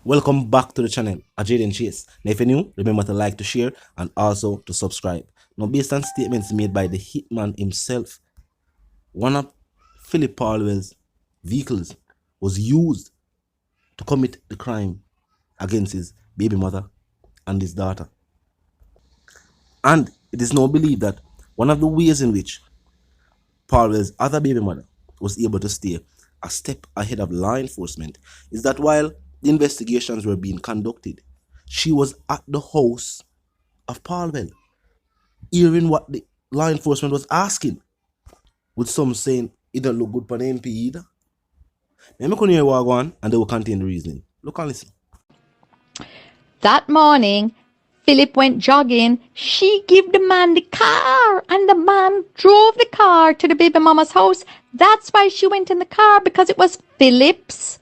Welcome back to the channel, Jaden Chase. Now if you're new, remember to like, to share, and also to subscribe. Now based on statements made by the hitman himself, one of Phillip Paulwell's vehicles was used to commit the crime against his baby mother and his daughter. And it is now believed that one of the ways in which Paulwell's other baby mother was able to stay a step ahead of law enforcement is that while the investigations were being conducted, she was at the house of Paulwell, hearing what the law enforcement was asking, with some saying it don't look good for the MP either. Let me continue what I want and they will contain the reasoning. Look and listen. That morning, Philip went jogging. She gave the man the car, and the man drove the car to the baby mama's house. That's why she went in the car, because it was Philip's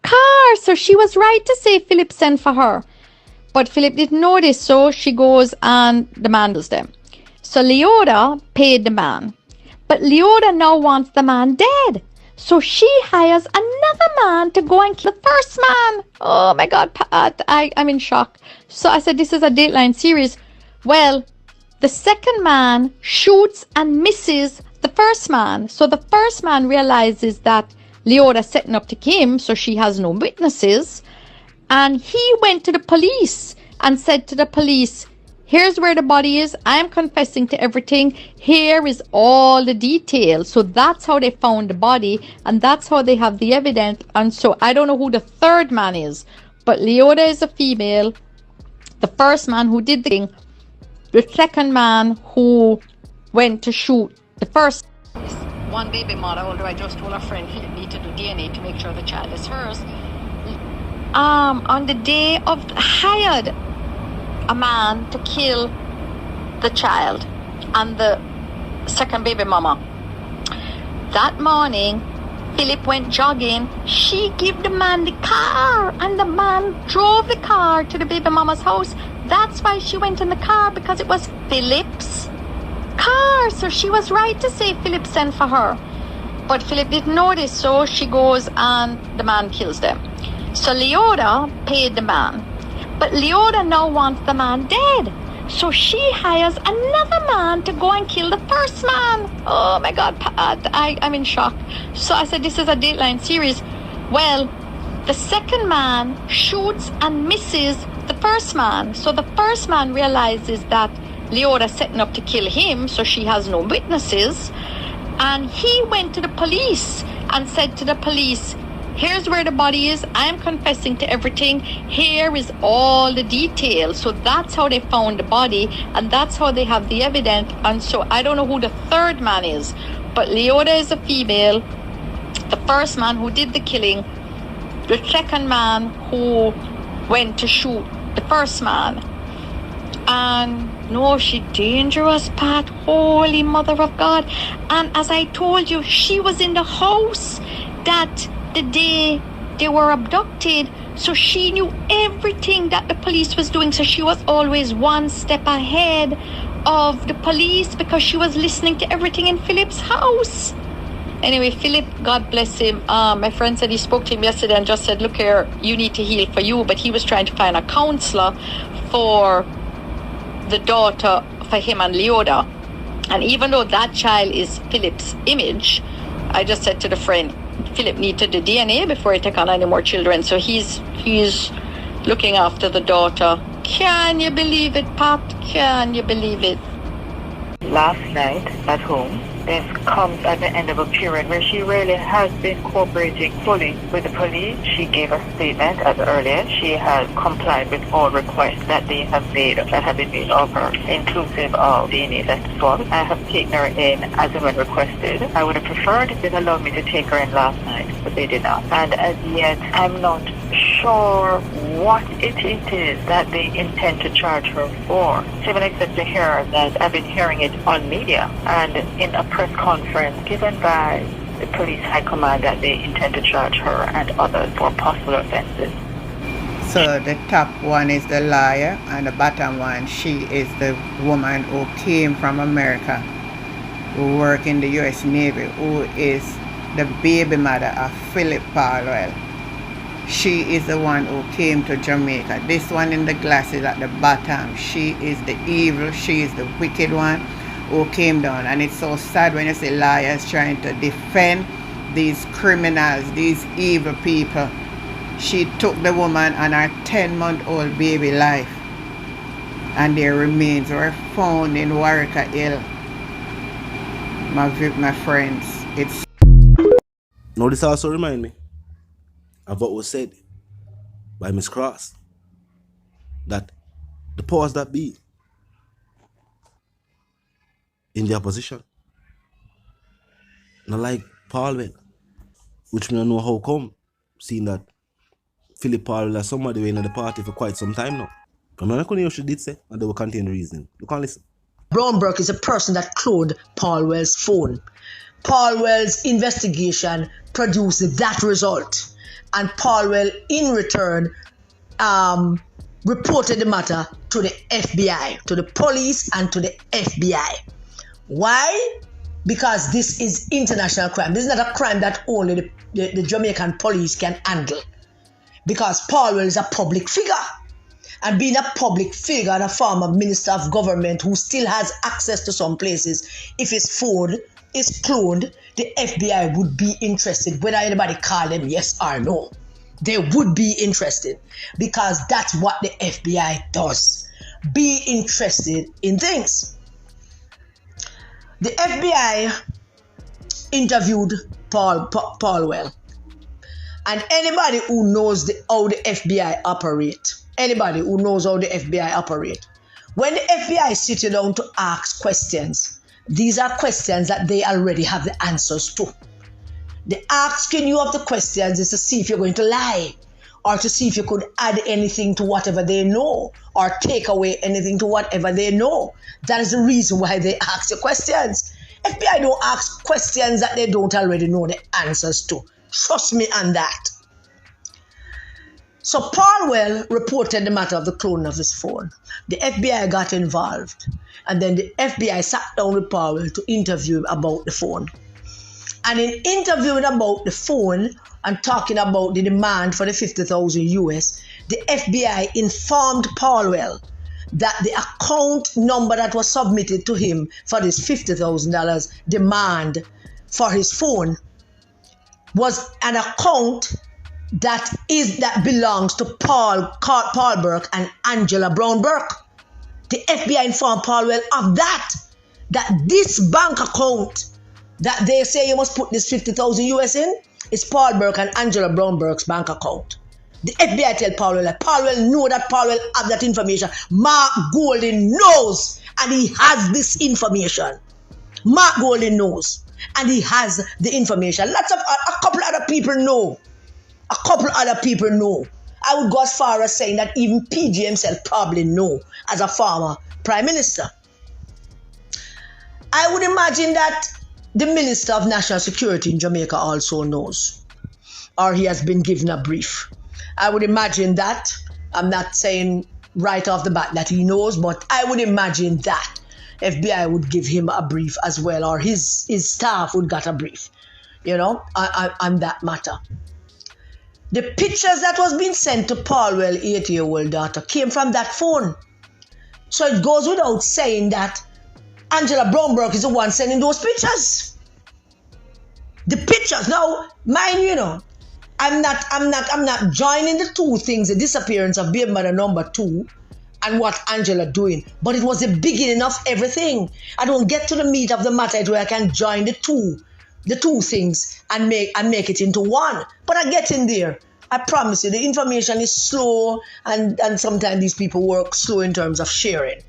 car. So she was right to say Philip sent for her. But Philip didn't know this, so she goes and the man does them. So Leota paid the man. But Leota now wants the man dead. So she hires another man to go and kill the first man. Oh my God, Pat, I'm in shock. So I said, this is a Dateline series. Well, the second man shoots and misses the first man. So the first man realizes that Leota's setting up to kill him, so she has no witnesses. And he went to the police and said to the police, here's where the body is. I'm confessing to everything. Here is all the details. So that's how they found the body, and that's how they have the evidence. And so I don't know who the third man is, but Leota is a female. The first man who did the thing, the second man who went to shoot the first. One baby mother, although I just told a friend he need to do DNA to make sure the child is hers. On the day of hired a man to kill the child and the second baby mama. That morning, Philip went jogging. She gave the man the car, and the man drove the car to the baby mama's house. That's why she went in the car, because it was Philip's car. So she was right to say Philip sent for her. But Philip didn't know this, so she goes and the man kills them. So Leota paid the man. But Leota now wants the man dead. So she hires another man to go and kill the first man. Oh my God, Pat, I'm in shock. So I said, this is a Dateline series. Well, the second man shoots and misses the first man. So the first man realizes that Leota's setting up to kill him, so she has no witnesses. And he went to the police and said to the police, here's where the body is. I'm confessing to everything. Here is all the details. So that's how they found the body, and that's how they have the evidence. And so I don't know who the third man is, but Leota is a female. The first man who did the killing, the second man who went to shoot the first man. And no, she dangerous, Pat. Holy Mother of God. And as I told you, she was in the house that the day they were abducted, so she knew everything that the police was doing. So she was always one step ahead of the police, because she was listening to everything in Philip's house. Anyway, Philip, God bless him. My friend said he spoke to him yesterday and just said, look here, you need to heal for you. But he was trying to find a counselor for the daughter, for him and Leota. And even though that child is Philip's image, I just said to the friend, Philip need to do DNA before he take on any more children. So he's looking after the daughter. Can you believe it, Pat? Can you believe it? Last night at home, this comes at the end of a period where she really has been cooperating fully with the police. She gave a statement as earlier. She has complied with all requests that they have made, that have been made of her, inclusive of DNA test swab. I have taken her in as and when requested. I would have preferred if they allowed me to take her in last night, but they did not. And as yet, I'm not sure what it is that they intend to charge her for. So when I said to her that I've been hearing it on media and in a press conference given by the police high command that they intend to charge her and others for possible offenses. So the top one is the lawyer, and the bottom one, she is the woman who came from America, who work in the U.S. Navy, who is the baby mother of Phillip Paulwell. She is the one who came to Jamaica. This one in the glasses at the bottom, she is the evil, she is the wicked one who came down. And it's so sad when you see lawyers trying to defend these criminals, these evil people. She took the woman and her 10-month-old baby life, and their remains were found in Warwicker Hill. My friends, it's... Now this also remind me of what was said by Miss Cross, that the powers that be in the opposition, not like Paulwell, which me don't know how come, seeing that Phillip Paulwell is somebody in the party for quite some time now. I'm not going to she did say, and they will contain the reason. You can't listen. Brownberg is a person that cloned Paulwell's phone. Paulwell's investigation produced that result, and Paulwell in return reported the matter to the FBI, to the police and to the FBI. Why? Because this is international crime. This is not a crime that only the Jamaican police can handle. Because Paulwell is a public figure. And being a public figure and a former minister of government who still has access to some places, if his phone is cloned, the FBI would be interested whether anybody call them yes or no. They would be interested because that's what the FBI does. Be interested in things. The FBI interviewed Paulwell. And anybody who knows how the FBI operate, when the FBI sit you down to ask questions, these are questions that they already have the answers to. The asking you of the questions is to see if you're going to lie, or to see if you could add anything to whatever they know, or take away anything to whatever they know. That is the reason why they ask you questions. FBI don't ask questions that they don't already know the answers to. Trust me on that. So Paulwell reported the matter of the cloning of his phone. The FBI got involved, and then the FBI sat down with Paulwell to interview him about the phone. And in interviewing about the phone and talking about the demand for the 50,000 US, the FBI informed Paulwell that the account number that was submitted to him for this $50,000 demand for his phone was an account that belongs to Paul Burke and Angela Brown Burke. The FBI informed Paulwell of that this bank account that they say you must put this 50,000 US in is Paul Burke and Angela Brown Burke's bank account. The FBI tell Paulwell that Paulwell know that Paulwell have that information. Mark Golding knows, and he has this information. Mark Golding knows, and he has the information. A couple other people know. I would go as far as saying that even PG himself probably know as a former prime minister. I would imagine that the Minister of National Security in Jamaica also knows, or he has been given a brief. I would imagine that. I'm not saying right off the bat that he knows, but I would imagine that FBI would give him a brief as well, or his staff would get a brief, on that matter. The pictures that was being sent to Paulwell 8-year-old daughter came from that phone. So it goes without saying that Angela Brown Burke is the one sending those pictures. The pictures. Now, mind you, I'm not joining the two things, the disappearance of BabyM0ther number 2 and what Angela doing. But it was the beginning of everything. I don't get to the meat of the matter where I can join the two things and make it into one. But I get in there. I promise you, the information is slow, and sometimes these people work slow in terms of sharing,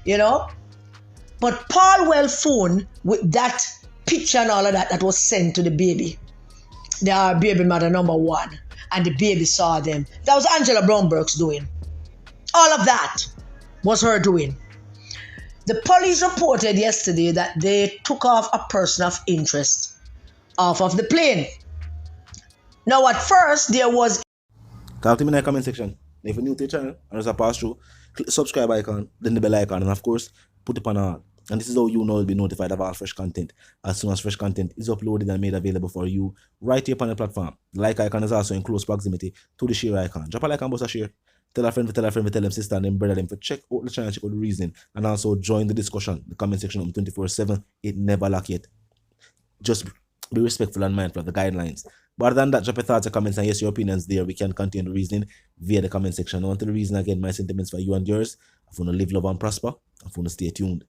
But Paulwell's phone with that picture and all of that was sent to the baby. They are BabyM0ther number 1, and the baby saw them. That was Angela Brown Burke's doing. All of that was her doing. The police reported yesterday that they took off a person of interest off of the plane. Now, at first, there was... Talk to me in the comment section. If you're new to the channel and just pass through, click the subscribe icon, then the bell icon, and of course, put it on all. And this is how you know will be notified of all fresh content as soon as fresh content is uploaded and made available for you right here on the platform. The like icon is also in close proximity to the share icon. Drop a like and bust a share. Tell a friend, tell them sister and them brother them for check out the channel, check out the reason, and also join the discussion, the comment section on 24/7. It never lack yet. Just be respectful and mindful of the guidelines. But other than that, drop your thoughts and comments, and yes, your opinions there. We can continue the reasoning via the comment section. I want to the reason again, my sentiments for you and yours. I want to live, love, and prosper. I want to stay tuned.